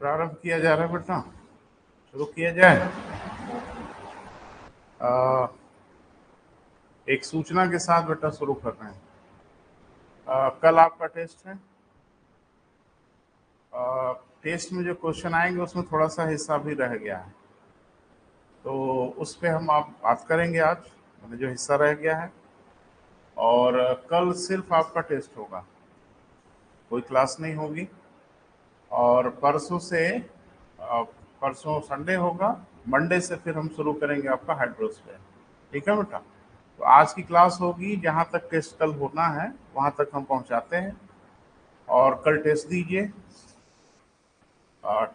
प्रारंभ किया जा रहा है बेटा, शुरू किया जाए। एक सूचना के साथ बेटा शुरू कर रहे हैं। कल आपका टेस्ट है। टेस्ट में जो क्वेश्चन आएंगे उसमें थोड़ा सा हिस्सा भी रह गया है, तो उस पर हम आप बात करेंगे आज, मतलब जो हिस्सा रह गया है। और कल सिर्फ आपका टेस्ट होगा, कोई क्लास नहीं होगी। और परसों से परसों संडे होगा, मंडे से फिर हम शुरू करेंगे आपका हाइड्रोस्फीयर। ठीक है बेटा। तो आज की क्लास होगी, जहाँ तक टेस्ट कल होना है वहाँ तक हम पहुँचाते हैं। और कल टेस्ट दीजिए।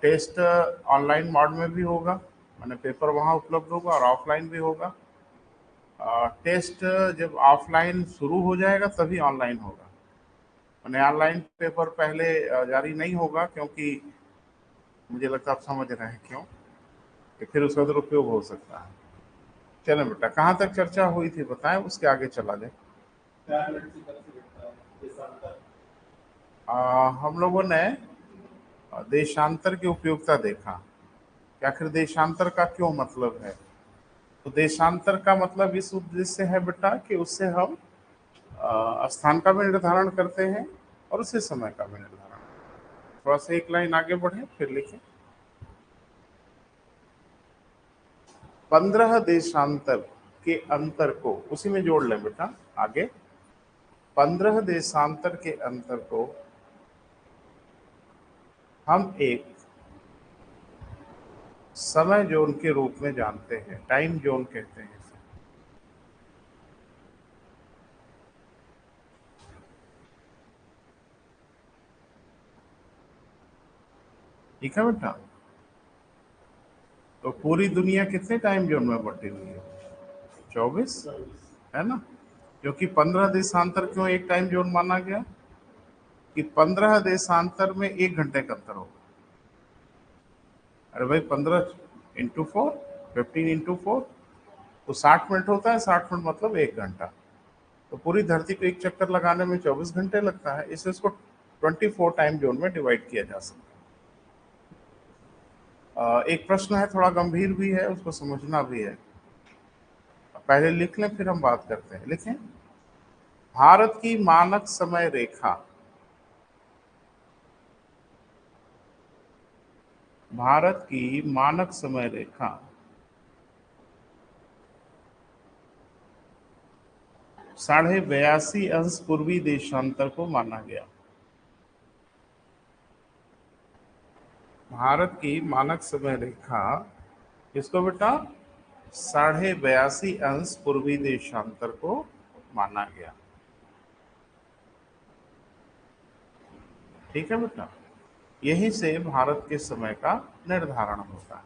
टेस्ट ऑनलाइन मोड में भी होगा, मैंने पेपर वहाँ उपलब्ध होगा, और ऑफलाइन भी होगा। टेस्ट जब ऑफलाइन शुरू हो जाएगा तभी ऑनलाइन होगा, मैंने ऑनलाइन पेपर पहले जारी नहीं होगा, क्योंकि मुझे लगता है आप समझ रहे हैं क्यों, कि फिर उसका दुरुपयोग हो सकता है। चलें बेटा, कहाँ तक चर्चा हुई थी बताएं, उसके आगे चला जाए। हम लोगों ने देशांतर की उपयोगिता देखा कि आखिर देशांतर का क्यों मतलब है। तो देशांतर का मतलब इस उद्देश्य से है बेटा कि उससे हम स्थान का भी निर्धारण करते हैं और उसी समय का भी निर्धारण। थोड़ा सा एक लाइन आगे बढ़े फिर लिखें। 15 देशांतर के अंतर को उसी में जोड़ लें बेटा आगे। 15 देशांतर के अंतर को हम एक समय जोन के रूप में जानते हैं, टाइम जोन कहते हैं इसे। ठीक है बेटा। तो पूरी दुनिया कितने टाइम जोन में बटी हुई है? 24, है ना। क्योंकि 15 देशांतर क्यों एक टाइम जोन माना गया कि 15 देशांतर में 1 घंटे का अंतर होगा। अरे भाई 15 इंटू 4, 15 इंटू 4, तो 60 मिनट होता है। 60 मिनट मतलब 1 घंटा। तो पूरी धरती को एक चक्कर लगाने में 24 घंटे लगता है, इससे इसको 24 टाइम जोन में डिवाइड किया जा सकता है। एक प्रश्न है, थोड़ा गंभीर भी है, उसको समझना भी है। पहले लिख लें फिर हम बात करते हैं। लिखें। भारत की मानक समय रेखा, भारत की मानक समय रेखा 82.5 अंश पूर्वी देशांतर को माना गया। भारत की मानक समय रेखा इसको बेटा 82.5 अंश पूर्वी देशांतर को माना गया। ठीक है बेटा। यहीं से भारत के समय का निर्धारण होता है,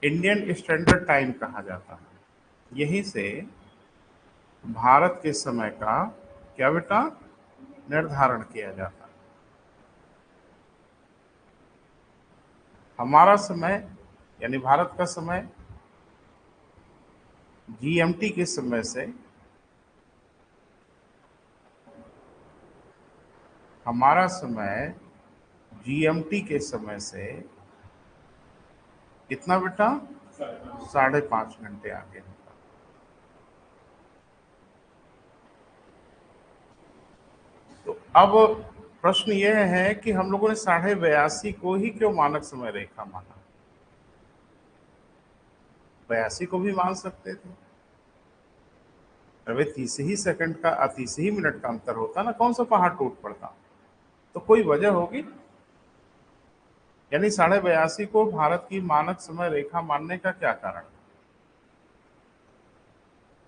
इंडियन स्टैंडर्ड टाइम कहा जाता है। यहीं से भारत के समय का क्या बेटा निर्धारण किया जाता है। हमारा समय यानी भारत का समय जीएमटी के समय से, हमारा समय जीएमटी के समय से कितना बेटा 5.5 घंटे आगे होगा। तो अब प्रश्न यह है कि हम लोगों ने 82.5 को ही क्यों मानक समय रेखा माना। 82 को भी मान सकते थे। अरे 30 ही सेकंड का 30 ही मिनट का अंतर होता ना, कौन सा पहाड़ टूट पड़ता। तो कोई वजह होगी, यानी 82.5 को भारत की मानक समय रेखा मानने का क्या कारण।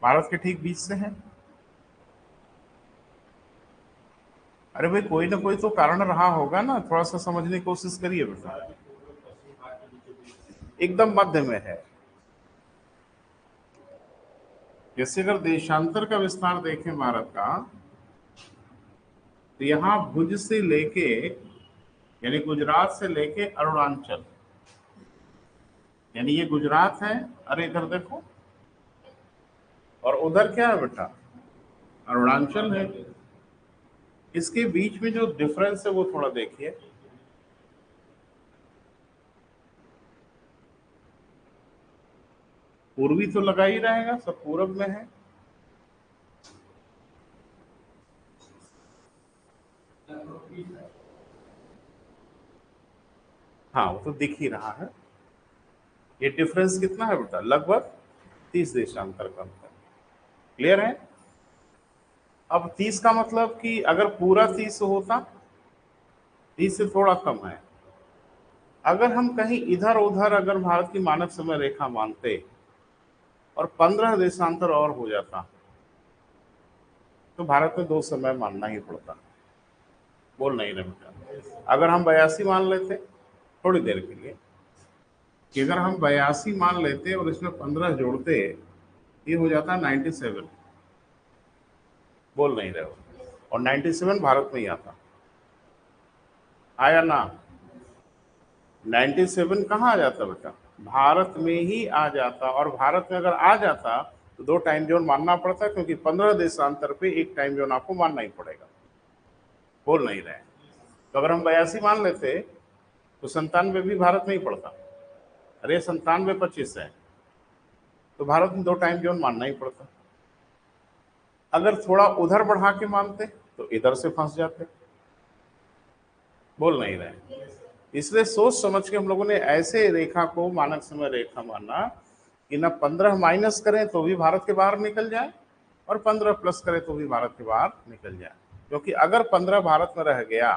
भारत के ठीक बीच से है। अरे भाई कोई ना कोई तो कारण रहा होगा ना, थोड़ा सा समझने की कोशिश करिए बेटा। एकदम मध्य में है। जैसे अगर देशांतर का विस्तार देखें भारत का, तो यहाँ भुज से लेके यानी गुजरात से लेके अरुणाचल, यानी ये गुजरात है। अरे इधर देखो, और उधर क्या है बेटा अरुणाचल है। इसके बीच में जो डिफरेंस है वो थोड़ा देखिए। पूर्वी तो लगा ही रहेगा, सब पूरब में है। हाँ, वो तो दिख ही रहा है। ये डिफरेंस कितना है बेटा? लगभग 30 देशांतर का अंतर। क्लियर है? अब 30 का मतलब कि अगर पूरा 30 होता, 30 से थोड़ा कम है। अगर हम कहीं इधर उधर अगर भारत की मानक समय रेखा मानते और 15 देशांतर और हो जाता, तो भारत में 2 समय मानना ही पड़ता। बोल नहीं रहे बेटा? अगर हम 82 मान लेते थोड़ी देर के लिए, कि अगर हम 82 मान लेते और इसमें 15 जोड़ते, ये हो जाता 97। बोल नहीं रहे हो? और 97 भारत में ही आता। आया ना? 97 कहाँ आ जाता बेटा? भारत में ही आ जाता। और भारत में अगर आ जाता तो 2 टाइम जोन मानना पड़ता, क्योंकि 15 देशांतर पे एक टाइम जोन आपको मानना ही पड़ेगा। बोल नहीं रहे? तो अगर हम 82 मान लेते तो 97 भी भारत में ही पड़ता। अरे 97 25 है, तो भारत में 2 टाइम जोन मानना ही पड़ता। अगर थोड़ा उधर बढ़ा के मानते तो इधर से फंस जाते। बोल नहीं रहे? इसलिए सोच समझ के हम लोगों ने ऐसे रेखा को मानक समय रेखा माना कि ना 15 माइनस करें तो भी भारत के बाहर निकल जाए, और 15 प्लस करें तो भी भारत के बाहर निकल जाए। क्योंकि अगर 15 भारत में रह गया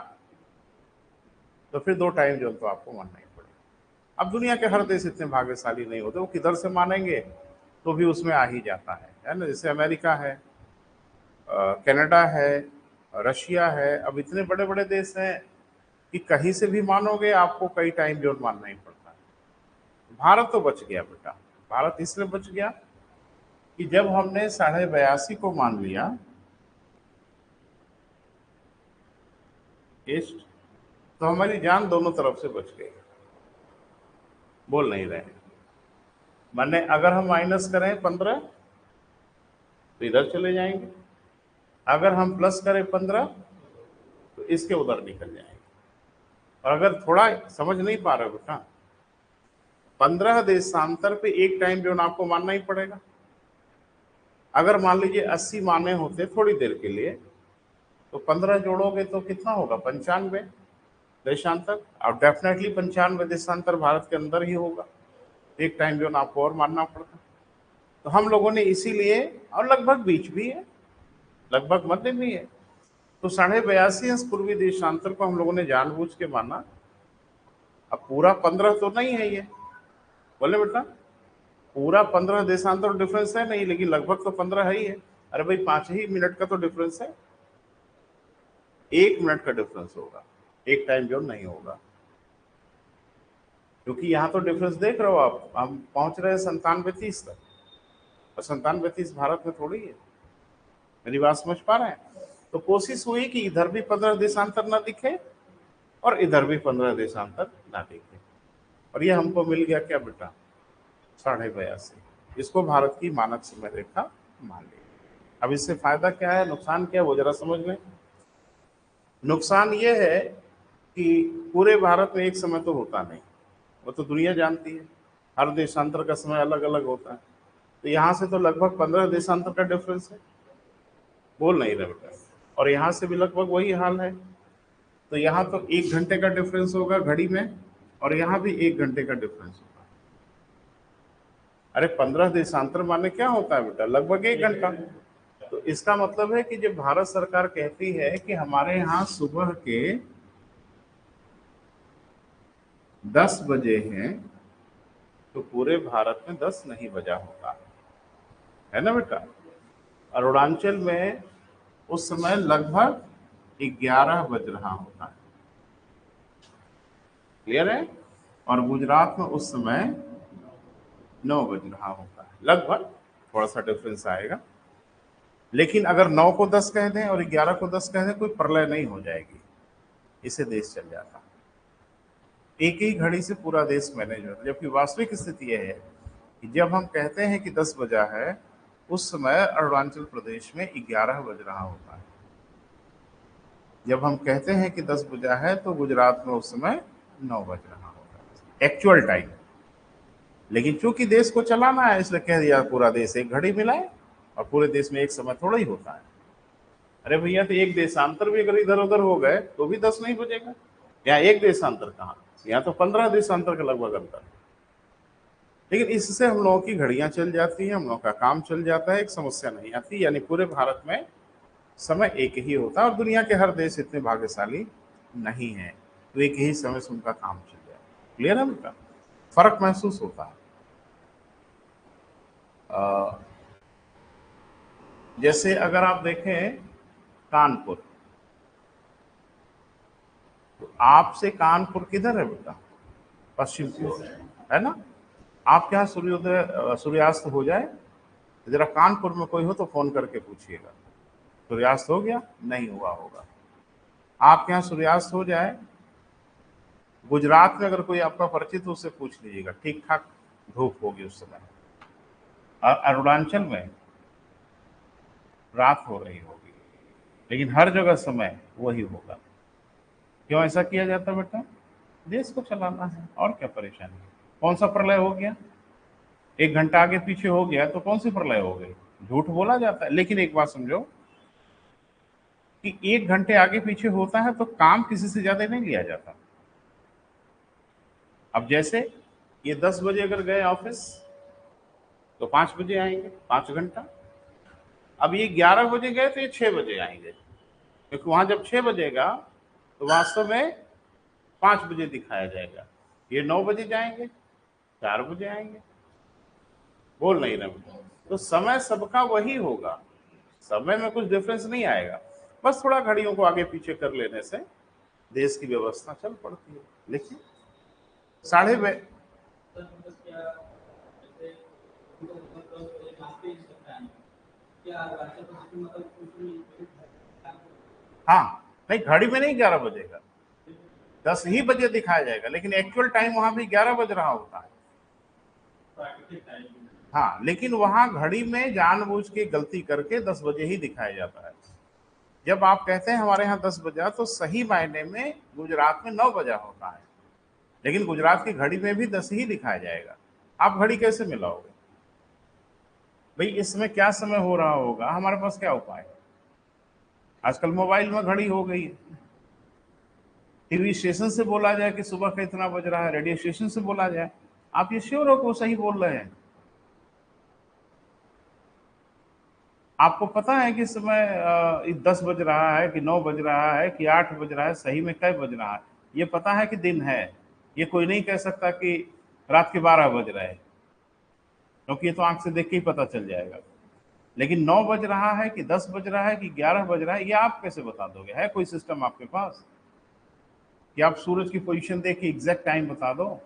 तो फिर 2 टाइम जोन तो आपको मानना ही पड़ेगा। अब दुनिया के हर देश इतने भाग्यशाली नहीं होते, वो किधर से मानेंगे तो भी उसमें आ ही जाता है ना? जैसे अमेरिका है, कनाडा है, रशिया है। अब इतने बड़े बड़े देश हैं कि कहीं से भी मानोगे आपको कई टाइम जोन मानना ही पड़ता है। भारत तो बच गया बेटा। भारत इसलिए बच गया कि जब हमने 82.5 को मान लिया ईस्ट, तो हमारी जान दोनों तरफ से बच गई। बोल नहीं रहे? माने अगर हम माइनस करें 15 तो इधर चले जाएंगे, अगर हम प्लस करें 15 तो इसके उधर निकल जाएंगे। और अगर थोड़ा समझ नहीं पा रहे हो बेटा, 15 देशांतर पे एक टाइम जोन आपको मानना ही पड़ेगा। अगर मान लीजिए 80 माने होते थोड़ी देर के लिए, तो 15 जोड़ोगे तो कितना होगा? 95 देशांतर। और डेफिनेटली 95 देशांतर भारत के अंदर ही होगा, एक टाइम जोन आपको और मानना पड़ता। तो हम लोगों ने इसीलिए, और लगभग बीच भी है, लगभग मध्य भी है, तो 82.5 अंश पूर्वी देशांतर को हम लोगों ने जानबूझ के माना। अब पूरा 15 तो नहीं है ये, बोले बेटा? पूरा 15 देशांतर डिफरेंस है नहीं, लेकिन लगभग तो 15 है ही है। अरे भाई 5 ही मिनट का तो डिफरेंस है, 1 मिनट का डिफरेंस होगा, एक टाइम जोन नहीं होगा। क्योंकि यहाँ तो डिफरेंस देख रहे हो आप, हम पहुंच रहे हैं 97-30 तक, और 97-30 भारत में थोड़ी है। मेरी बात समझ पा रहे हैं? तो कोशिश हुई कि इधर भी 15 देशांतर ना दिखे और इधर भी 15 देशांतर ना दिखे, और ये हमको मिल गया क्या बेटा? 82.5। इसको भारत की मानक समय रेखा मान ली। अब इससे फायदा क्या है, नुकसान क्या है, वो जरा समझ लें। नुकसान ये है कि पूरे भारत में एक समय तो होता नहीं, वो तो दुनिया जानती है, हर देशांतर का समय अलग अलग होता है। तो यहाँ से तो लगभग 15 देशांतर का डिफरेंस है। बोल नहीं रहे बेटा? और यहाँ से भी लगभग वही हाल है। तो यहाँ तो 1 घंटे का डिफरेंस होगा घड़ी में, और यहाँ भी 1 घंटे का डिफरेंस होगा। अरे 15 देशांतर माने क्या होता है बेटा? लगभग 1 घंटा। तो इसका मतलब है कि जब भारत सरकार कहती है कि हमारे यहाँ सुबह के 10 बजे हैं, तो पूरे भारत में 10 नहीं बजा होता है ना बेटा? अरुणाचल में उस समय लगभग 11 बज रहा होता है। क्लियर है? और गुजरात में उस समय 9 बज रहा होता है। लगभग थोड़ा सा डिफरेंस आएगा, लेकिन अगर 9 को 10 कह दें और 11 को 10 कह दें, कोई प्रलय नहीं हो जाएगी, इसे देश चल जाता। एक ही घड़ी से पूरा देश मैनेज होता है। जबकि वास्तविक स्थिति यह है कि जब हम कहते हैं कि 10 बजा है, उस समय अरुणाचल प्रदेश में 11 बज रहा होता है। जब हम कहते हैं कि 10 बजा है तो गुजरात में उस समय 9 बज रहा होगा एक्चुअल टाइम। लेकिन चूंकि देश को चलाना है इसलिए कह दिया पूरा देश एक घड़ी मिलाए, और पूरे देश में एक समय थोड़ा ही होता है। अरे भैया, तो एक देशांतर भी अगर इधर उधर हो गए तो भी 10 नहीं बजेगा। यहाँ एक देशांतर कहाँ, यहाँ तो 15 देशांतर का लगभग अंतर है। लेकिन इससे हम लोगों की घड़ियां चल जाती हैं, हम लोगों का काम चल जाता है, एक समस्या नहीं आती। यानी पूरे भारत में समय एक ही होता है, और दुनिया के हर देश इतने भाग्यशाली नहीं है तो एक ही समय से उनका काम चल जाए। क्लियर है बेटा? फर्क महसूस होता है। जैसे अगर आप देखें कानपुर, तो आपसे कानपुर किधर है बेटा? पश्चिम की ओर है ना। आपके यहाँ सूर्योदय सूर्यास्त हो जाए, जरा कानपुर में कोई हो तो फोन करके पूछिएगा सूर्यास्त हो गया, नहीं हुआ होगा। आपके यहाँ सूर्यास्त हो जाए, गुजरात में अगर कोई आपका परिचित हो उससे पूछ लीजिएगा, ठीक ठाक धूप होगी उस समय। और अरुणाचल में रात हो रही होगी, लेकिन हर जगह समय वही होगा। क्यों ऐसा किया जाता बेटा? देश को चलाना है, और क्या परेशानी है। कौन सा प्रलय हो गया? 1 घंटा आगे पीछे हो गया तो कौन सी प्रलय हो गई? झूठ बोला जाता है। लेकिन एक बात समझो कि 1 घंटे आगे पीछे होता है तो काम किसी से ज्यादा नहीं लिया जाता। अब जैसे ये 10 बजे अगर गए ऑफिस तो 5 बजे आएंगे, 5 घंटा। अब ये 11 बजे गए तो ये 6 बजे आएंगे, क्योंकि वहां जब 6 बजेगा तो वास्तव में 5 बजे दिखाया जाएगा। ये 9 बजे जाएंगे, 4 बजे आएंगे। बोल नहीं रहे? तो समय सबका वही होगा, समय में कुछ डिफरेंस नहीं आएगा। बस थोड़ा घड़ियों को आगे पीछे कर लेने से देश की व्यवस्था चल पड़ती है। लेकिन 8:30 हाँ, नहीं घड़ी में नहीं 11 बजेगा, 10 ही बजे दिखाया जाएगा, लेकिन एक्चुअल टाइम वहां भी 11 बज रहा होता है। हाँ, लेकिन वहां घड़ी में जानबूझ के गलती करके 10 बजे ही दिखाया जाता है। जब आप कहते हैं हमारे यहाँ 10 बजा, तो सही मायने में गुजरात में 9 बजा होता है, लेकिन गुजरात की घड़ी में भी 10 ही दिखाया जाएगा। आप घड़ी कैसे मिलाओगे भाई? इस समय क्या समय हो रहा होगा, हमारे पास क्या उपाय है? आजकल मोबाइल में घड़ी हो गई है। टीवी स्टेशन से बोला जाए कि सुबह का इतना बज रहा है, रेडियो स्टेशन से बोला जाए, आप ये श्योर हो कि वो सही बोल रहे हैं? आपको पता है कि इस समय 10 बज रहा है कि 9 बज रहा है कि 8 बज रहा है, सही में क्या बज रहा है? ये पता है कि दिन है। ये कोई नहीं कह सकता कि रात के 12 बज रहे हैं, क्योंकि ये तो आंख से देख के ही पता चल जाएगा। लेकिन 9 बज रहा है कि 10 बज रहा है कि 11 बज रहा है, ये आप कैसे बता दोगे? है कोई सिस्टम आपके पास कि आप सूरज की पोजीशन देख के एग्जैक्ट टाइम बता दो?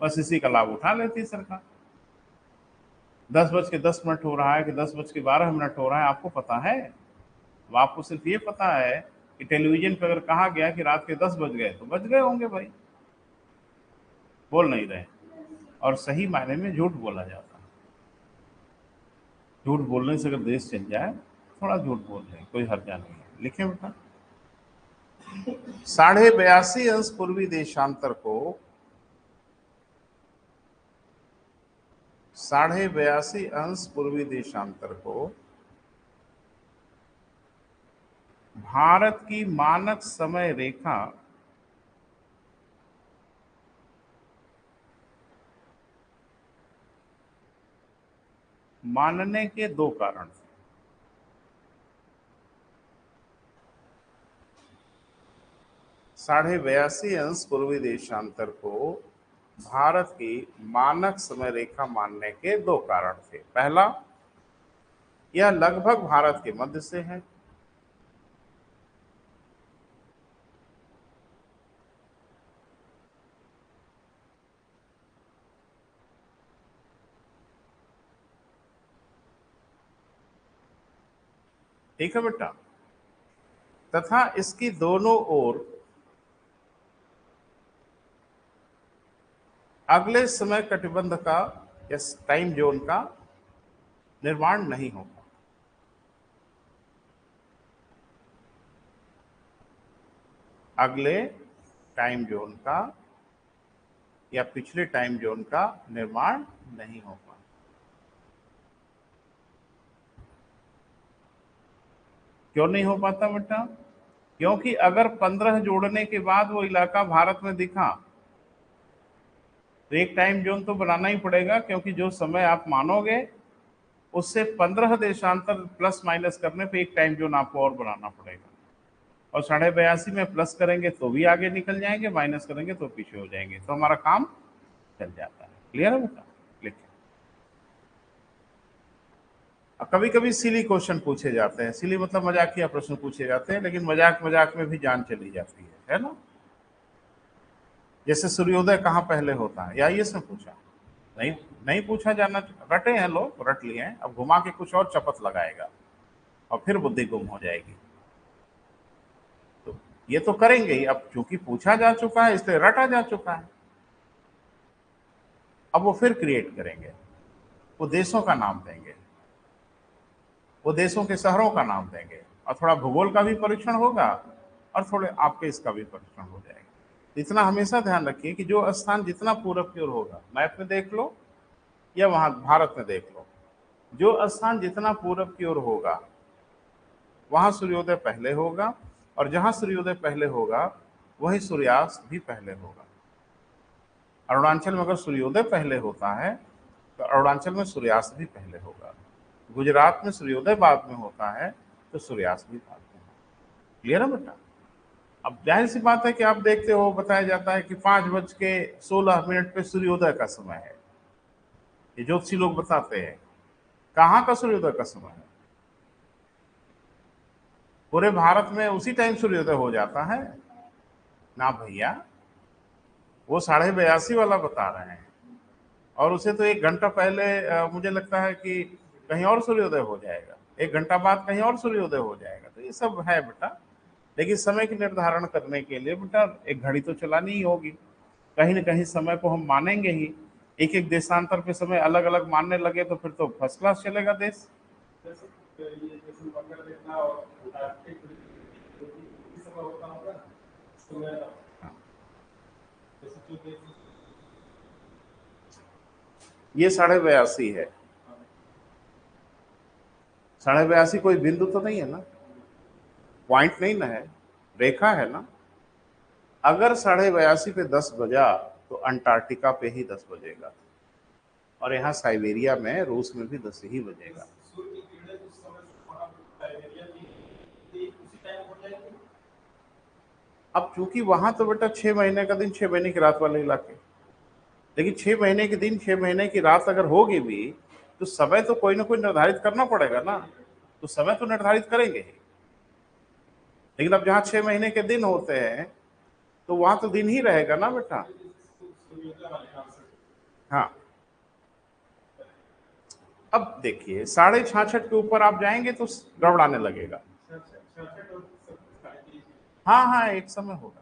बस इसी का लाभ उठा लेती है सरकार। 10:10 हो रहा है कि 10:12 हो रहा है, आपको पता है? तो आपको सिर्फ ये पता है कि टेलीविजन पर अगर कहा गया कि रात के 10 बज गए तो बज गए होंगे भाई। बोल नहीं रहे, और सही मायने में झूठ बोला जाता है। झूठ बोलने से अगर देश चल जाए, थोड़ा झूठ बोल रहे, कोई हर्जा नहीं है। लिखे बेटा, 82.5 अंश पूर्वी देशांतर को 82.5 अंश पूर्वी देशांतर को भारत की मानक समय रेखा मानने के 2 कारण थे। 82.5 अंश पूर्वी देशांतर को भारत की मानक समय रेखा मानने के 2 कारण थे। पहला, यह लगभग भारत के मध्य से है। ठीक है बेटा? तथा इसकी दोनों ओर अगले समय कटिबंध का या टाइम जोन का निर्माण नहीं होगा। अगले टाइम जोन का या पिछले टाइम जोन का निर्माण नहीं हो पाता। क्यों नहीं हो पाता बेटा? क्योंकि अगर 15 जोड़ने के बाद वो इलाका भारत में दिखा तो एक टाइम जोन तो बनाना ही पड़ेगा, क्योंकि जो समय आप मानोगे उससे 15 देशांतर प्लस माइनस करने पे एक टाइम जोन आपको और बनाना पड़ेगा। और 82.5 में प्लस करेंगे तो भी आगे निकल जाएंगे, माइनस करेंगे तो पीछे हो जाएंगे, तो हमारा काम चल जाता है। क्लियर है बेटा? लिखिए। कभी कभी सिली क्वेश्चन पूछे जाते हैं, सिली मतलब मजाकिया प्रश्न पूछे जाते हैं, लेकिन मजाक मजाक में भी जान चली जाती है ना? जैसे सूर्योदय कहाँ पहले होता है, या ये सब पूछा? नहीं, नहीं पूछा जाना। रटे हैं लोग, रट लिए हैं, अब घुमा के कुछ और चपत लगाएगा और फिर बुद्धि गुम हो जाएगी। तो ये तो करेंगे ही, अब चूंकि पूछा जा चुका है इसलिए रटा जा चुका है। अब वो फिर क्रिएट करेंगे, वो देशों का नाम देंगे, वो देशों के शहरों का नाम देंगे, और थोड़ा भूगोल का भी परीक्षण होगा और थोड़े आपके इसका भी परीक्षण हो जाएगा। इतना हमेशा ध्यान रखिए कि जो स्थान जितना पूरब की ओर होगा, मैप में देख लो या वहां भारत में देख लो, जो स्थान जितना पूरब की ओर होगा वहां सूर्योदय पहले होगा, और जहां सूर्योदय पहले होगा वहीं सूर्यास्त भी पहले होगा। अरुणाचल में अगर सूर्योदय पहले होता है तो अरुणाचल में सूर्यास्त भी पहले होगा। गुजरात में सूर्योदय बाद में होता है तो सूर्यास्त भी बाद में होगा। क्लियर है बेटा? अब जाहिर सी बात है कि आप देखते हो, बताया जाता है कि 5:16 पे सूर्योदय का समय है। ये ज्योतिषी लोग बताते हैं। कहाँ का सूर्योदय का समय है? पूरे भारत में उसी टाइम सूर्योदय हो जाता है ना भैया, वो 82.5 वाला बता रहे हैं, और उसे तो 1 घंटा पहले मुझे लगता है कि कहीं और सूर्योदय हो जाएगा, 1 घंटा बाद कहीं और सूर्योदय हो जाएगा। तो ये सब है बेटा, लेकिन समय की निर्धारण करने के लिए बेटा एक घड़ी तो चलानी ही होगी, कहीं ना कहीं समय को हम मानेंगे ही। एक एक देशांतर पे समय अलग अलग मानने लगे तो फिर तो फर्स्ट क्लास चलेगा देश। ये 82.5 है। 82.5 कोई बिंदु तो नहीं है ना, पॉइंट नहीं ना है, रेखा है ना। अगर 82.5 पे 10 बजा तो अंटार्कटिका पे ही 10 बजेगा, और यहाँ साइबेरिया में रूस में भी 10 ही बजेगा। अब चूंकि वहां तो बेटा 6 महीने का दिन 6 महीने की रात वाले इलाके, लेकिन 6 महीने के दिन 6 महीने की रात अगर होगी भी तो समय तो कोई ना कोई निर्धारित करना पड़ेगा ना, तो समय तो निर्धारित करेंगे ही। लेकिन अब जहाँ 6 महीने के दिन होते हैं तो वहां तो दिन ही रहेगा ना बेटा। हाँ, अब देखिए 66.5 के ऊपर आप जाएंगे तो गड़बड़ाने लगेगा। हाँ हाँ, एक समय होगा,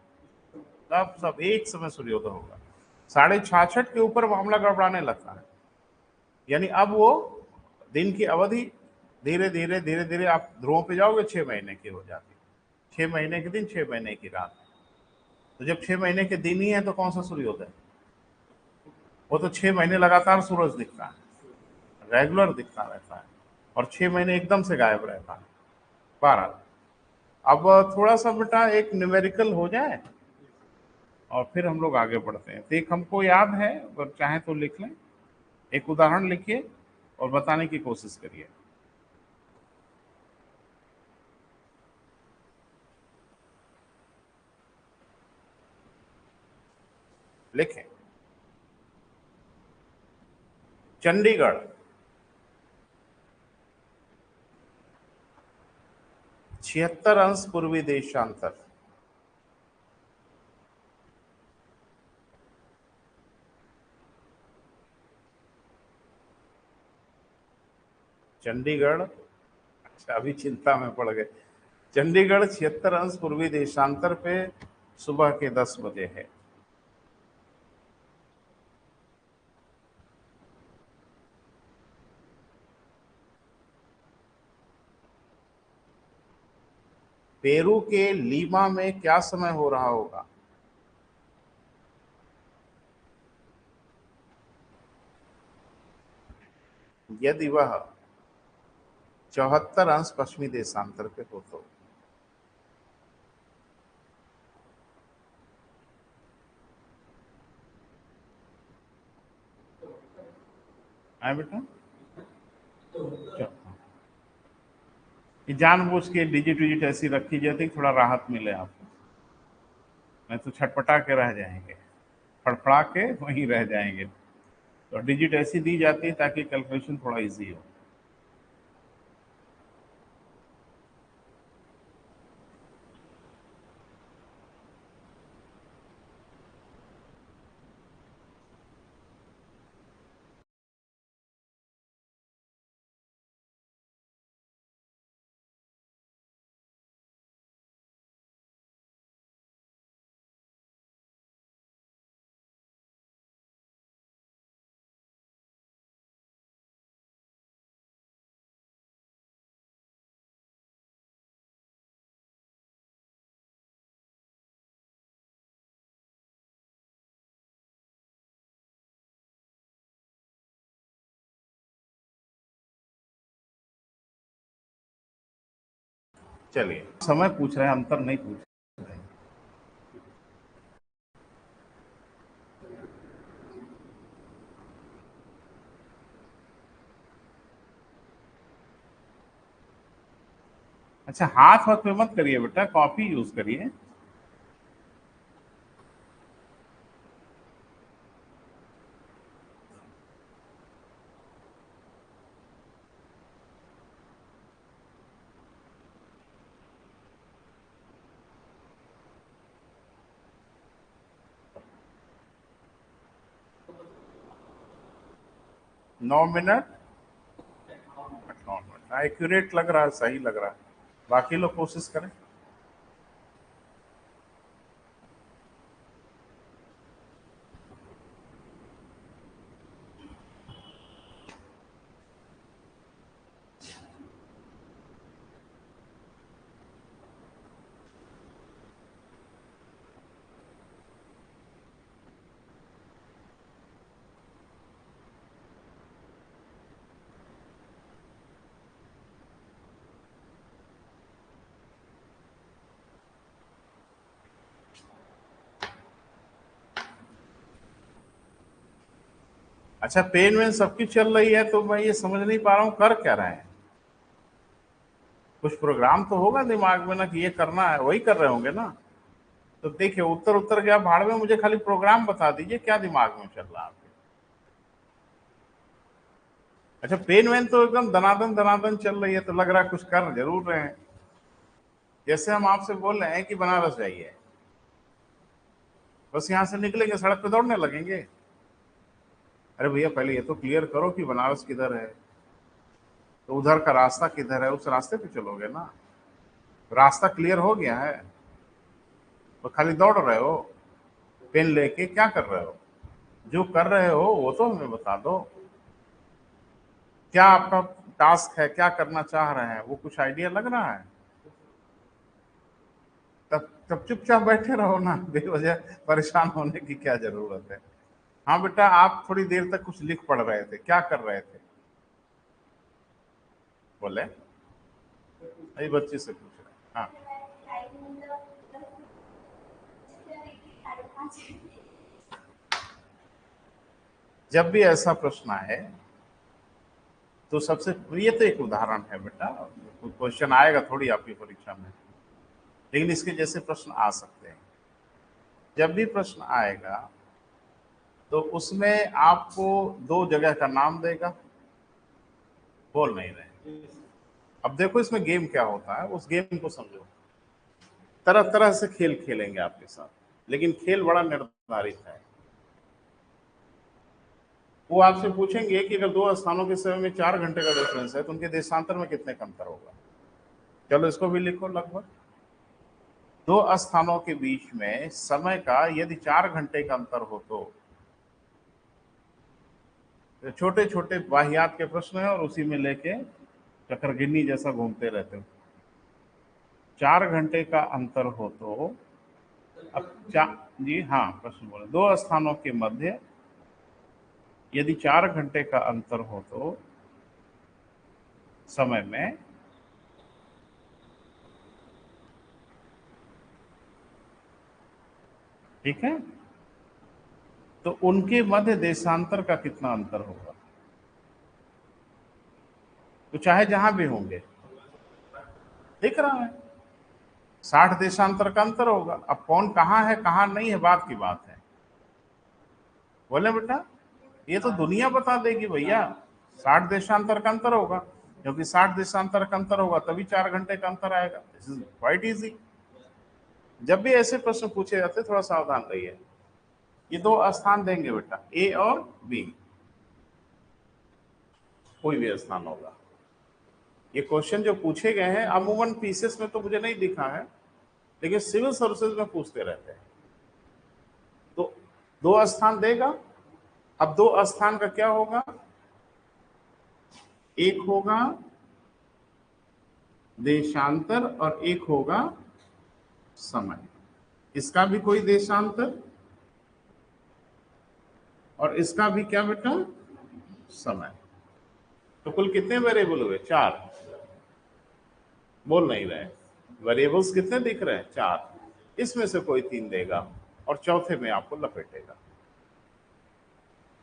सब सब एक समय सूर्योदय होगा। 66.5 के ऊपर मामला गड़बड़ाने लगता है, यानी अब वो दिन की अवधि धीरे धीरे धीरे धीरे आप ध्रुवों पे जाओगे, 6 महीने की हो जाती, 6 महीने के दिन 6 महीने की रात। तो जब 6 महीने के दिन ही है तो कौन सा सूर्योदय? वो तो 6 महीने लगातार सूरज दिखता है, रेगुलर दिखता रहता है, और 6 महीने एकदम से गायब रहता है। 12। अब थोड़ा सा बेटा एक न्यूमेरिकल हो जाए और फिर हम लोग आगे बढ़ते हैं। तो एक हमको याद है, अगर चाहें तो लिख लें, एक उदाहरण लिखिए और बताने की कोशिश करिए। लिखें। चंडीगढ़ 76 अंश पूर्वी देशांतर। चंडीगढ़, अच्छा अभी चिंता में पड़ गए। चंडीगढ़ 76 अंश पूर्वी देशांतर पे सुबह के 10 बजे है। पेरू के लीमा में क्या समय हो रहा होगा? यदि वह 74 अंश पश्चिमी देशांतर पे हो तो। आए बेटा, चलो, ये जानबूझ के डिजिट विजिट ऐसी रखी जाती थोड़ा राहत मिले आपको, नहीं तो छटपटा के रह जाएंगे, फड़फड़ा के वहीं रह जाएंगे। तो डिजिट ऐसी दी जाती है ताकि कैलकुलेशन थोड़ा इजी हो। चलिए, समय पूछ रहे हैं, अंतर नहीं पूछ रहे हैं। अच्छा, हाथ वक्त में मत करिए बेटा, कॉपी यूज करिए। नौ मिनट 58 मिनट एक्यूरेट लग रहा है, सही लग रहा है। बाकी लोग कोशिश करें। अच्छा, पेन वेन सबकी चल रही है, तो मैं ये समझ नहीं पा रहा हूँ कर क्या रहे हैं। कुछ प्रोग्राम तो होगा दिमाग में ना कि ये करना है, वही कर रहे होंगे ना। तो देखिए, उत्तर उत्तर गया भाड़ में, मुझे खाली प्रोग्राम बता दीजिए क्या दिमाग में चल रहा है आपके। अच्छा, पेन वेन तो एकदम दनादन दनादन चल रही है, तो लग रहा है कुछ कर जरूर रहे हैं। जैसे हम आपसे बोल रहे हैं कि बनारस जाइए, बस यहां से निकलेंगे सड़क पे दौड़ने लगेंगे। अरे भैया, पहले ये तो क्लियर करो कि बनारस किधर है, तो उधर का रास्ता किधर है, उस रास्ते पे चलोगे ना। रास्ता क्लियर हो गया है, तो खाली दौड़ रहे हो, पेन लेके क्या कर रहे हो? जो कर रहे हो वो तो हमें बता दो। क्या आपका टास्क है, क्या करना चाह रहे हैं, वो कुछ आइडिया लग रहा है? तब तब चुपचाप बैठे रहो ना, बेवजह परेशान होने की क्या जरूरत है। हाँ बेटा, आप थोड़ी देर तक कुछ लिख पढ़ रहे थे, क्या कर रहे थे? बोले, अभी बच्चे से पूछ रहे हैं। हाँ, जब भी ऐसा प्रश्न आए तो सबसे, ये तो एक उदाहरण है बेटा, क्वेश्चन आएगा थोड़ी आपकी परीक्षा में, लेकिन इसके जैसे प्रश्न आ सकते हैं। जब भी प्रश्न आएगा तो उसमें आपको दो जगह का नाम देगा। बोल नहीं रहे। अब देखो इसमें गेम क्या होता है, उस गेम को समझो। तरह तरह से खेल खेलेंगे आपके साथ, लेकिन खेल बड़ा निर्धारित है। वो आपसे पूछेंगे कि अगर दो स्थानों के समय में 4 घंटे का डिफरेंस है तो उनके देशांतर में कितने का अंतर होगा। चलो इसको भी लिखो। लगभग दो स्थानों के बीच में समय का यदि 4 घंटे का अंतर हो तो छोटे छोटे वाहियात के प्रश्न है, और उसी में लेके चक्करगिन्नी जैसा घूमते रहते हो। 4 घंटे का अंतर हो तो अब जी हाँ, प्रश्न बोले, दो स्थानों के मध्य यदि 4 घंटे का अंतर हो तो समय में ठीक है, तो उनके मध्य देशांतर का कितना अंतर होगा? तो चाहे जहां भी होंगे, दिख रहा है 60 देशांतर का अंतर होगा। अब कौन कहाँ है कहाँ नहीं है बात की बात है। बोले बेटा ये तो दुनिया बता देगी भैया, 60 देशांतर का अंतर होगा, क्योंकि 60 देशांतर का अंतर होगा तभी 4 घंटे का अंतर आएगा। This is quite easy. जब भी ऐसे प्रश्न पूछे जाते थोड़ा सावधान रहिए। ये दो स्थान देंगे बेटा, ए और बी, कोई भी स्थान होगा। ये क्वेश्चन जो पूछे गए हैं अमूमन पीसेस में तो मुझे नहीं दिखा है, लेकिन सिविल सर्विसेज में पूछते रहते हैं। तो दो स्थान देगा। अब दो स्थान का क्या होगा? एक होगा देशांतर और एक होगा समय। इसका भी कोई देशांतर और इसका भी क्या बेटा? समय। तो कुल कितने वेरिएबल हुए? 4। बोल नहीं रहे। वेरिएबल्स कितने दिख रहे हैं? 4। इसमें से कोई 3 देगा और चौथे में आपको लपेटेगा।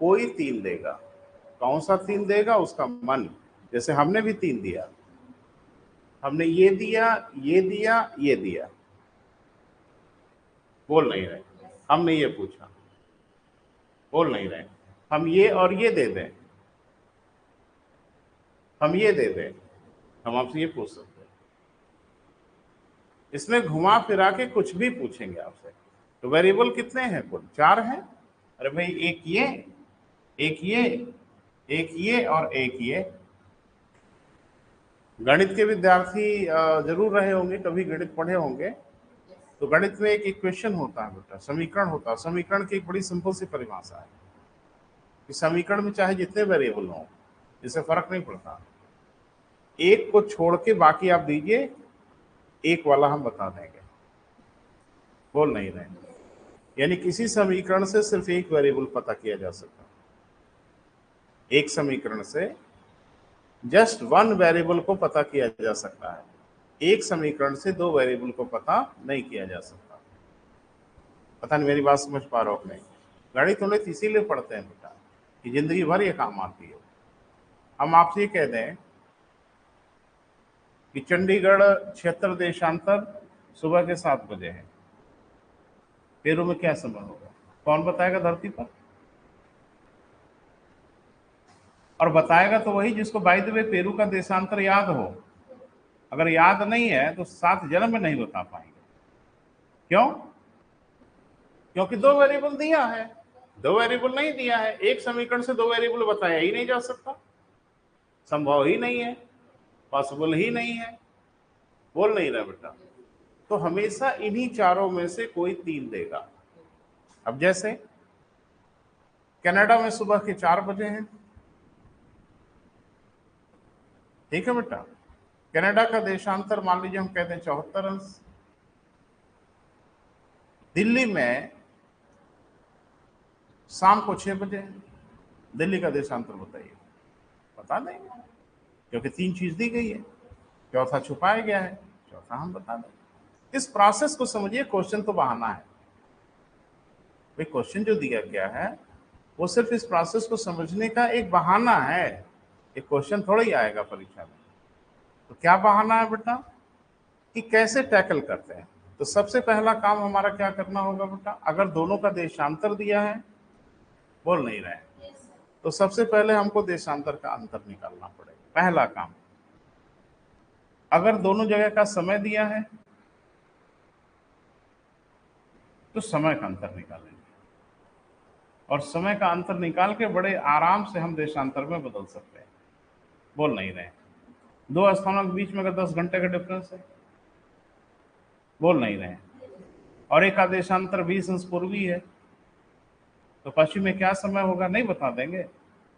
कोई 3 देगा। कौन सा 3 देगा? उसका मन। जैसे हमने भी 3 दिया, हमने ये दिया, ये दिया, ये दिया। बोल नहीं रहे। हमने ये पूछा, बोल नहीं रहे। हम ये और ये दे दें, हम ये दे दें, हम आपसे ये पूछ सकते हैं। इसमें घुमा फिरा के कुछ भी पूछेंगे आपसे। तो वेरिएबल कितने हैं? कुल 4 हैं। अरे भाई एक ये, एक ये, एक ये और एक ये। गणित के विद्यार्थी जरूर रहे होंगे, कभी गणित पढ़े होंगे। तो गणित में एक इक्वेशन होता है बेटा, समीकरण होता है। समीकरण की एक बड़ी सिंपल सी परिभाषा है कि समीकरण में चाहे जितने वेरिएबल हों, इससे फर्क नहीं पड़ता, एक को छोड़ के बाकी आप दीजिए, एक वाला हम बता देंगे। बोल नहीं रहे। यानी किसी समीकरण से सिर्फ एक वेरिएबल पता किया जा सकता है। एक समीकरण से जस्ट 1 वेरिएबल को पता किया जा सकता है। एक समीकरण से 2 वेरिएबल को पता नहीं किया जा सकता। पता नहीं मेरी बात समझ पा रहे हो नहीं? गणित उन्हें इसीलिए पढ़ते हैं बेटा कि जिंदगी भर ये काम आती है। हम आपसे ये कह दें कि चंडीगढ़ क्षेत्र देशांतर सुबह के 7 बजे है, पेरू में क्या समय होगा? कौन बताएगा धरती पर? और बताएगा तो वही जिसको बाय द वे पेरू का देशांतर याद हो। अगर याद नहीं है तो 7 जन्म में नहीं बता पाएंगे। क्यों? क्योंकि 2 वेरिएबल दिया है। 2 वेरिएबल नहीं दिया है, एक समीकरण से 2 वेरिएबल बताया ही नहीं जा सकता, संभव ही नहीं है, पॉसिबल ही नहीं है। बोल नहीं रहा बेटा। तो हमेशा इन्हीं चारों में से कोई 3 देगा। अब जैसे कनाडा में सुबह के 4 बजे हैं, ठीक है बेटा। कनाडा का देशांतर मान लीजिए हम कहते हैं 74 अंश। दिल्ली में शाम को 6 बजे है, दिल्ली का देशांतर बताइए। बता देंगे क्योंकि 3 चीज दी गई है, चौथा छुपाया गया है, चौथा हम बता देंगे। इस प्रोसेस को समझिए। क्वेश्चन तो बहाना है भाई, क्वेश्चन जो दिया गया है वो सिर्फ इस प्रोसेस को समझने का एक बहाना है। एक क्वेश्चन थोड़ा ही आएगा परीक्षा में। तो क्या बहाना है बेटा कि कैसे टैकल करते हैं? तो सबसे पहला काम हमारा क्या करना होगा बेटा? अगर दोनों का देशांतर दिया है, बोल नहीं रहे, तो सबसे पहले हमको देशांतर का अंतर निकालना पड़ेगा, पहला काम। अगर दोनों जगह का समय दिया है तो समय का अंतर निकालेंगे, और समय का अंतर निकाल के बड़े आराम से हम देशांतर में बदल सकते हैं। बोल नहीं रहे। 2 स्थानों के बीच में अगर 10 घंटे का डिफरेंस है, बोल नहीं रहे, और एक का देशांतर 20 अंश पूर्वी है, तो पश्चिम में क्या समय होगा? नहीं बता देंगे।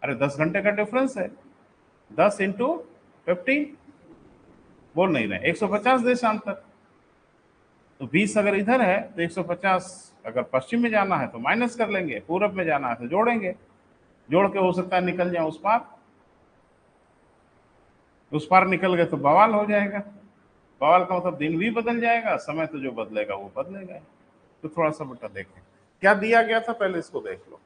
अरे 10 घंटे का डिफरेंस है, 10 × 50। बोल नहीं रहे, 150 देशांतर। तो 20 अगर इधर है तो 150 अगर पश्चिम में जाना है तो माइनस कर लेंगे, पूरब में जाना है तो जोड़ेंगे, जोड़ के हो सकता है निकल जाए उस पार निकल गए तो बवाल हो जाएगा। बवाल का मतलब दिन भी बदल जाएगा, समय तो जो बदलेगा वो बदलेगा। तो थोड़ा सा बेटा देखें क्या दिया गया था, पहले इसको देख लो।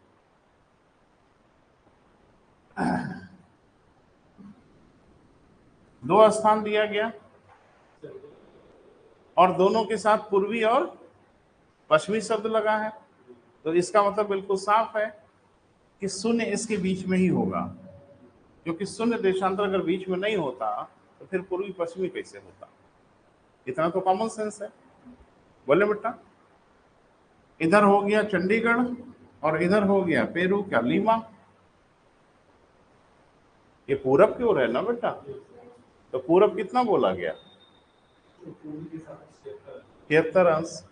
दो स्थान दिया गया और दोनों के साथ पूर्वी और पश्चिमी शब्द लगा है, तो इसका मतलब बिल्कुल साफ है कि शून्य इसके बीच में ही होगा, क्योंकि शून्य देशांतर अगर बीच में नहीं होता तो फिर पूर्वी पश्चिमी कैसे होता। इतना तो कॉमन सेंस है। बोले बेटा, इधर हो गया चंडीगढ़ और इधर हो गया पेरू, क्या लीमा, ये पूरब की ओर है ना बेटा, तो पूरब कितना बोला गया, 73 अंश।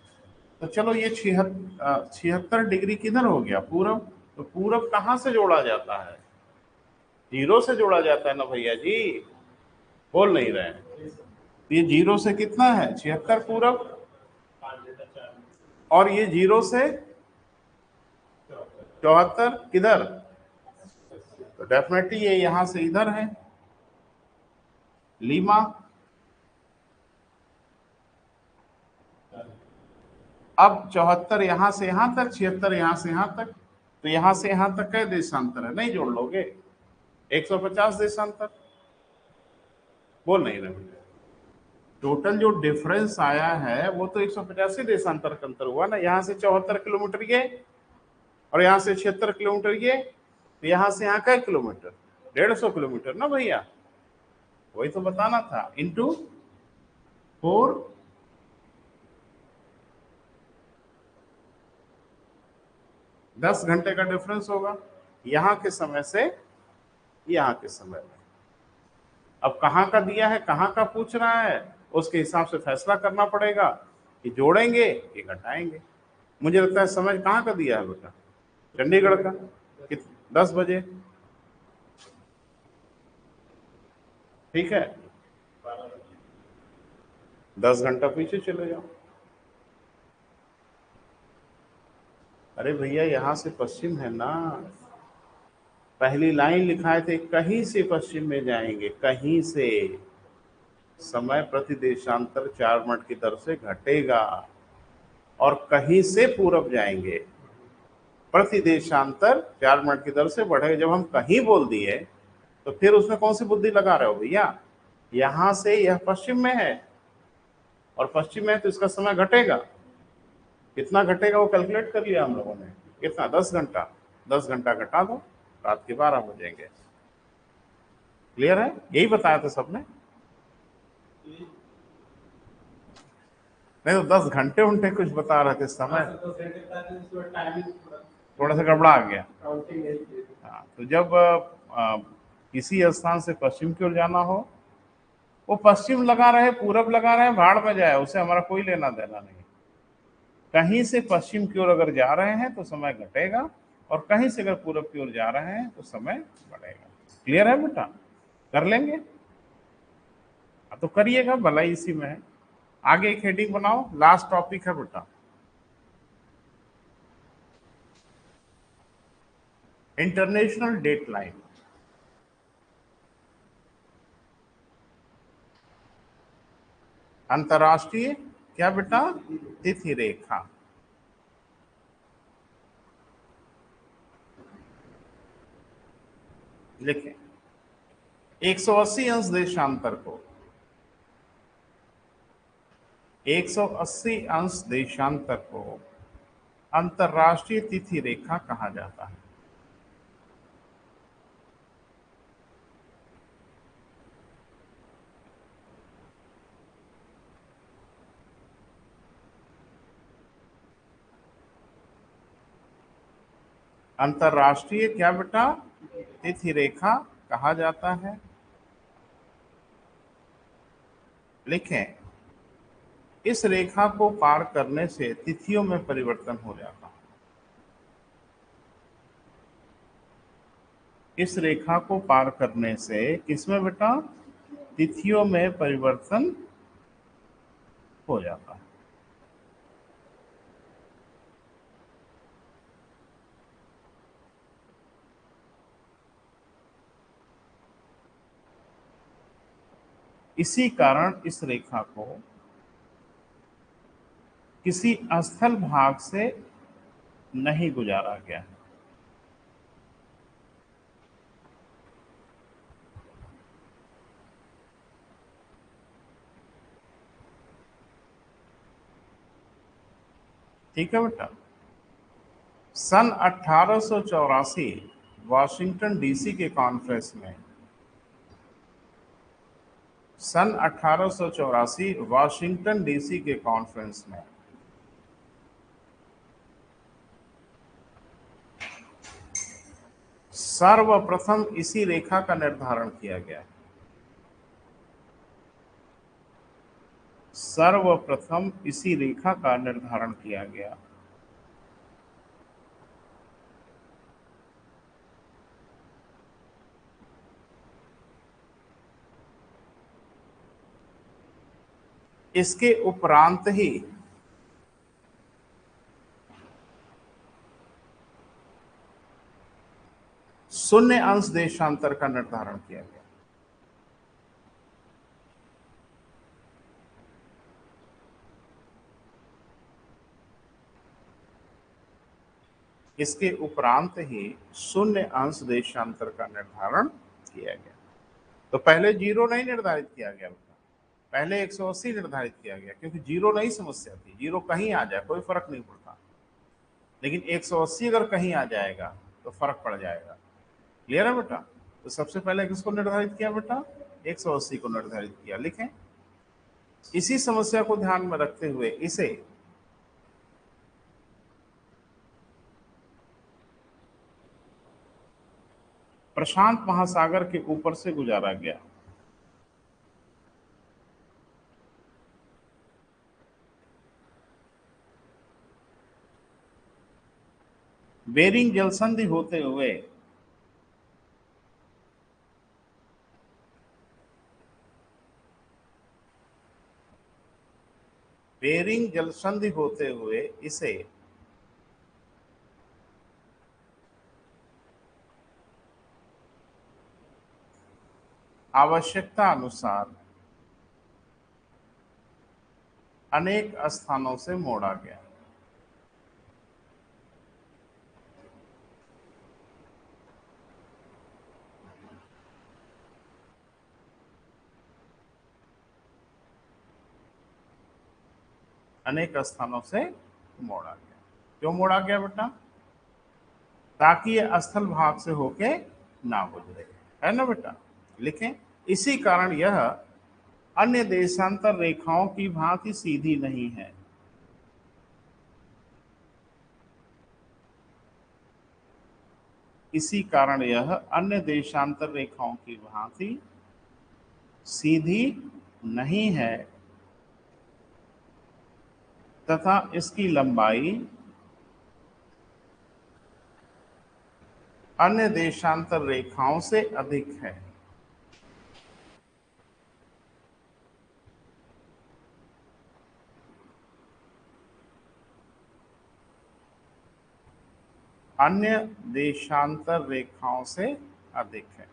तो चलो ये 76 डिग्री किधर हो गया, पूरब। तो पूरब कहां से जोड़ा जाता है, जीरो से जोड़ा जाता है ना भैया जी, बोल नहीं रहे हैं। ये जीरो से कितना है 76 पूरब, और ये जीरो से 74 किधर, तो डेफिनेटली ये यहां से इधर है लीमा। अब 74 यहां से यहां तक, 76 यहां से यहां तक, तो यहां से यहां तक का देशांतर है, नहीं जोड़ लोगे, 150 देशांतर। बोल नहीं रहे, टोटल जो डिफरेंस आया है वो तो 185 देशांतर का अंतर हुआ ना। यहां से 74 किलोमीटर ये और यहां से 76 किलोमीटर ये, तो यहां से यहां का किलोमीटर, 150 किलोमीटर ना भैया, वही तो बताना था, इंटू 4, 10 घंटे का डिफरेंस होगा यहां के समय से यहां के समय में। अब कहाँ का दिया है, कहाँ का पूछ रहा है, उसके हिसाब से फैसला करना पड़ेगा कि जोड़ेंगे कि घटाएंगे। मुझे लगता है समय कहाँ का दिया है बेटा, चंडीगढ़ का, 10 बजे, ठीक है, 10 घंटा पीछे चले जाओ। अरे भैया यहां से पश्चिम है ना, पहली लाइन लिखाए थे कहीं से पश्चिम में जाएंगे, कहीं से, समय प्रति देशांतर 4 मिनट की दर से घटेगा, और कहीं से पूरब जाएंगे, प्रति देशांतर 4 मिनट की दर से बढ़ेगा। जब हम कहीं बोल दिए तो फिर उसमें कौन सी बुद्धि लगा रहे हो भैया, यहां से यह पश्चिम में है और पश्चिम में है तो इसका समय घटेगा, कितना घटेगा वो कैलकुलेट कर लिया हम लोगों ने, कितना, 10 घंटा, 10 घंटा घटा दो, रात के 12 बजेंगे। क्लियर है, यही बताया था सबने, नहीं तो 10 घंटे उनटे कुछ बता रहे थे समय, थोड़ा सा गड़बड़ा गया। हाँ, तो जब किसी स्थान से पश्चिम की ओर जाना हो, वो पश्चिम लगा रहे पूरब लगा रहे भाड़ में जाए, उससे हमारा कोई लेना देना नहीं। कहीं से पश्चिम की ओर अगर जा रहे हैं तो समय घटेगा, और कहीं से अगर पूरब की ओर जा रहे हैं तो समय बढ़ेगा। क्लियर है बेटा, कर लेंगे, तो करिएगा, भलाई इसी में है। आगे एक हेडिंग बनाओ, लास्ट टॉपिक है बेटा, इंटरनेशनल डेट लाइन। अंतरराष्ट्रीय क्या बेटा, तिथि रेखा। लिखें 180 अंश देशांतर को, 180 अंश देशांतर को अंतरराष्ट्रीय तिथि रेखा कहा जाता है। अंतरराष्ट्रीय क्या बेटा, तिथि रेखा कहा जाता है। लिखें इस रेखा को पार करने से तिथियों में परिवर्तन हो जाता है। इस रेखा को पार करने से किसमें बेटा, तिथियों में परिवर्तन हो जाता है। इसी कारण इस रेखा को किसी स्थल भाग से नहीं गुजारा गया है। ठीक है बेटा। सन 1884 वाशिंगटन डीसी के कॉन्फ्रेंस में, सन 1884 वाशिंगटन डीसी के कॉन्फ्रेंस में सर्वप्रथम इसी रेखा का निर्धारण किया गया। सर्वप्रथम इसी रेखा का निर्धारण किया गया। इसके उपरांत ही शून्य अंश देशांतर का निर्धारण किया गया। इसके उपरांत ही शून्य अंश देशांतर का निर्धारण किया गया। तो पहले जीरो नहीं निर्धारित किया गया, पहले 180 निर्धारित किया गया, क्योंकि जीरो नहीं समस्या थी, जीरो कहीं आ जाए कोई फर्क नहीं पड़ता, लेकिन 180 अगर कहीं आ जाएगा तो फर्क पड़ जाएगा। क्लियर है बेटा? तो सबसे पहले किसको निर्धारित किया बेटा? 180 को निर्धारित किया। लिखें, इसी समस्या को ध्यान में रखते हुए इसे प्रशांत महासागर के ऊपर से गुजारा गया। बेरिंग जलसंधि होते हुए बेरिंग जलसंधि होते हुए इसे आवश्यकता अनुसार अनेक स्थानों से मोड़ा गया। अनेक स्थानों से मोड़ा गया। क्यों मोड़ा गया बेटा? ताकि ये स्थल भाग से होके ना गुजरे, है ना बेटा? लिखें, इसी कारण यह अन्य देशांतर रेखाओं की भांति सीधी नहीं है। इसी कारण यह अन्य देशांतर रेखाओं की भांति सीधी नहीं है तथा इसकी लंबाई अन्य देशांतर रेखाओं से अधिक है। अन्य देशांतर रेखाओं से अधिक है।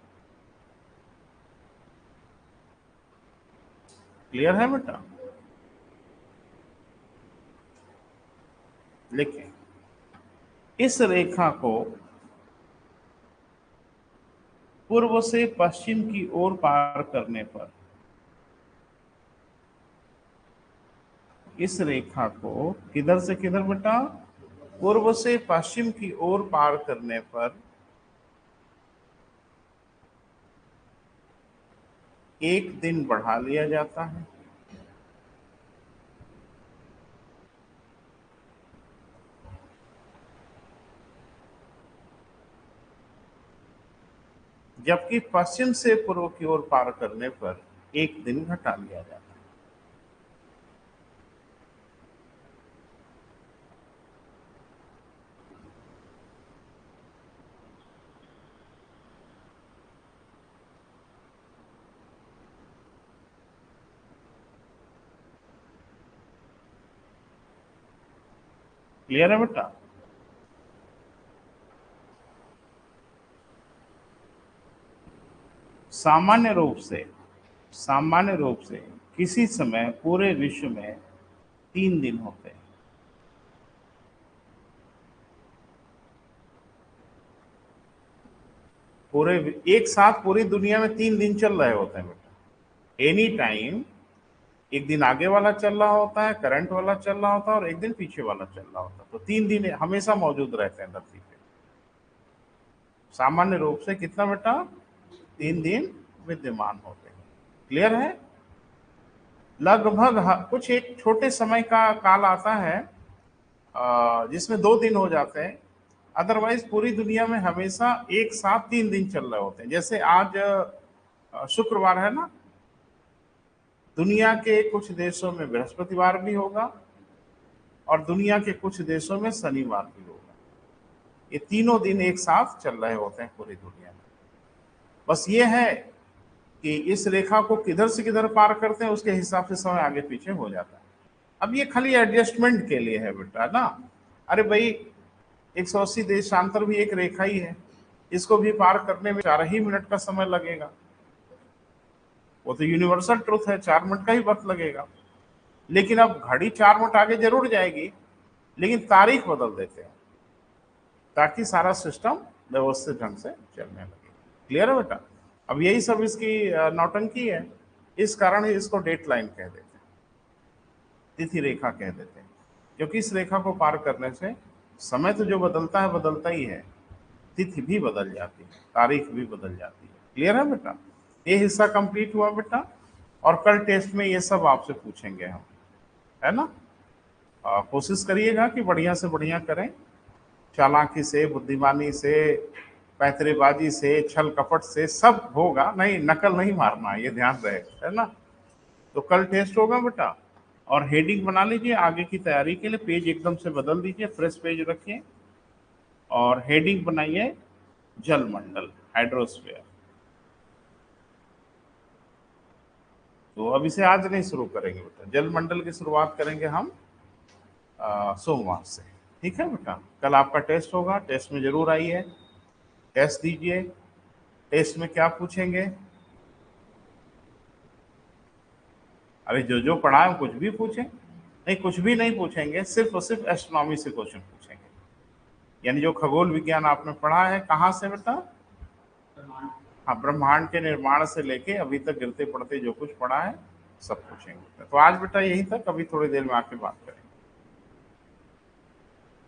क्लियर है बेटा? लिखें, इस रेखा को पूर्व से पश्चिम की ओर पार करने पर, इस रेखा को किधर से किधर बेटा? पूर्व से पश्चिम की ओर पार करने पर एक दिन बढ़ा लिया जाता है। जबकि पश्चिम से पूर्व की ओर पार करने पर एक दिन घटा लिया जाता है। क्लियर है बेटा? सामान्य रूप से सामान्य रूप से किसी समय पूरे विश्व में 3 दिन होते हैं। पूरे एक साथ पूरी दुनिया में 3 दिन चल रहे होते हैं बेटा। एनी टाइम एक दिन आगे वाला चल रहा होता है, करंट वाला चल रहा होता है, और एक दिन पीछे वाला चल रहा होता है। तो 3 दिन हमेशा मौजूद रहते हैं धरती पे। सामान्य रूप से कितना बेटा? 3 दिन विद्यमान होते हैं। क्लियर है? लगभग कुछ एक छोटे समय का काल आता है जिसमें 2 दिन हो जाते हैं। अदरवाइज पूरी दुनिया में हमेशा एक साथ 3 दिन चल रहे होते हैं। जैसे आज शुक्रवार है ना, दुनिया के कुछ देशों में बृहस्पतिवार भी होगा और दुनिया के कुछ देशों में शनिवार भी होगा। ये तीनों दिन एक साथ चल रहे होते हैं पूरी दुनिया में। बस ये है कि इस रेखा को किधर से किधर पार करते हैं, उसके हिसाब से समय आगे पीछे हो जाता है। अब ये खाली एडजस्टमेंट के लिए है बेटा ना। अरे भाई, 180 देशांतर भी एक रेखा ही है, इसको भी पार करने में 4 ही मिनट का समय लगेगा। वो तो यूनिवर्सल ट्रुथ है, 4 मिनट का ही वक्त लगेगा। लेकिन अब घड़ी 4 मिनट आगे जरूर जाएगी, लेकिन तारीख बदल देते हैं ताकि सारा सिस्टम व्यवस्थित ढंग से चलने लगे। क्लियर है बेटा? अब यही सब इसकी नौटंकी है। इस कारण ही इसको डेट लाइन कह देते हैं, तिथि रेखा कह देते हैं, क्योंकि इस रेखा को पार करने से समय तो जो बदलता है बदलता ही है, तिथि भी बदल जाती है, तारीख भी बदल जाती है। क्लियर है बेटा? ये हिस्सा कंप्लीट हुआ बेटा। और कल टेस्ट में ये सब आपसे पूछेंगे हम, है ना? कोशिश करिएगा कि बढ़िया से बढ़िया करें, चालाकी से, बुद्धिमानी से, पैतरेबाजी से, छल कपट से सब होगा, नहीं नकल नहीं मारना, ये ध्यान रहे, है ना? तो कल टेस्ट होगा बेटा। और हेडिंग बना लीजिए आगे की तैयारी के लिए, पेज एकदम से बदल दीजिए, फ्रेश पेज रखिए और हेडिंग बनाइए जलमंडल, हाइड्रोस्फीयर। तो अब इसे आज नहीं शुरू करेंगे बेटा, जलमंडल की शुरुआत करेंगे हम सोमवार से। ठीक है बेटा? कल आपका टेस्ट होगा, टेस्ट में जरूर आइए, टेस्ट दीजिए। टेस्ट में क्या पूछेंगे? अरे जो जो पढ़ा है कुछ भी पूछें? नहीं, कुछ भी नहीं पूछेंगे, सिर्फ और सिर्फ एस्ट्रोनॉमी से क्वेश्चन पूछेंगे। यानी जो खगोल विज्ञान आपने पढ़ा है, कहाँ से बेटा? हाँ, ब्रह्मांड के निर्माण से लेके अभी तक गिरते पड़ते जो कुछ पढ़ा है सब पूछेंगे। तो आज बेटा यहीं तक, अभी थोड़ी देर में आके बात करेंगे।